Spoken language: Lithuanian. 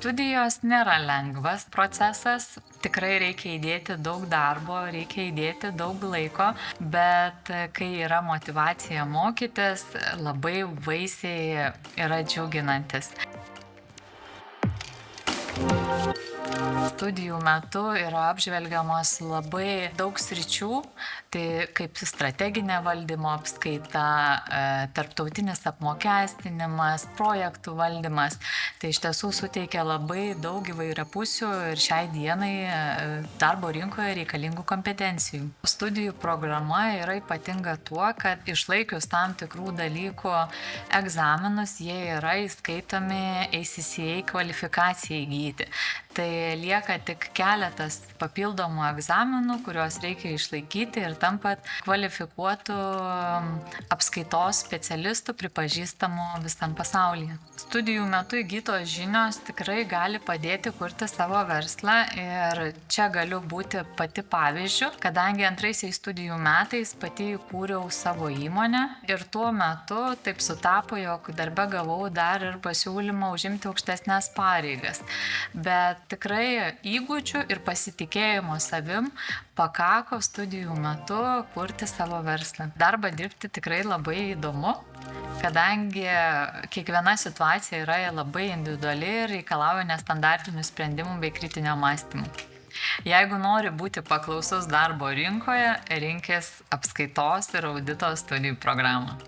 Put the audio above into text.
Studijos nėra lengvas procesas, tikrai reikia įdėti daug darbo, reikia įdėti daug laiko, bet kai yra motyvacija mokytis, labai vaisiai yra džiuginantis. Studijų metu yra apžvelgiamos labai daug sričių, tai kaip strateginė valdymo apskaita, tarptautinis apmokestinimas, projektų valdymas. Tai iš tiesų suteikia labai daug įvairiapusių ir šiai dienai darbo rinkoje reikalingų kompetencijų. Studijų programa yra ypatinga tuo, kad išlaikius tam tikrų dalykų egzaminus, jie yra įskaitomi ACCA kvalifikacijai įgyti. Tai lieka tik keletas papildomų egzaminų, kuriuos reikia išlaikyti ir tampat kvalifikuotų apskaitos specialistų pripažįstamų visam pasaulyje. Studijų metu įgytos žinios tikrai gali padėti kurti savo verslą ir čia galiu būti pati pavyzdžiu, kadangi antraisiais studijų metais pati įkūriau savo įmonę ir tuo metu taip sutapo, jog darbe gavau dar ir pasiūlymą užimti aukštesnes pareigas. Bet tikrai įgūdžių ir pasitikėjimo savim pakako studijų metu kurti savo verslą. Darbą dirbti tikrai labai įdomu, kadangi kiekviena situacija yra labai individuali ir reikalauja nestandartinių sprendimų bei kritinio mąstymo. Jeigu nori būti paklausus darbo rinkoje, rinkis apskaitos ir audito studijų programą.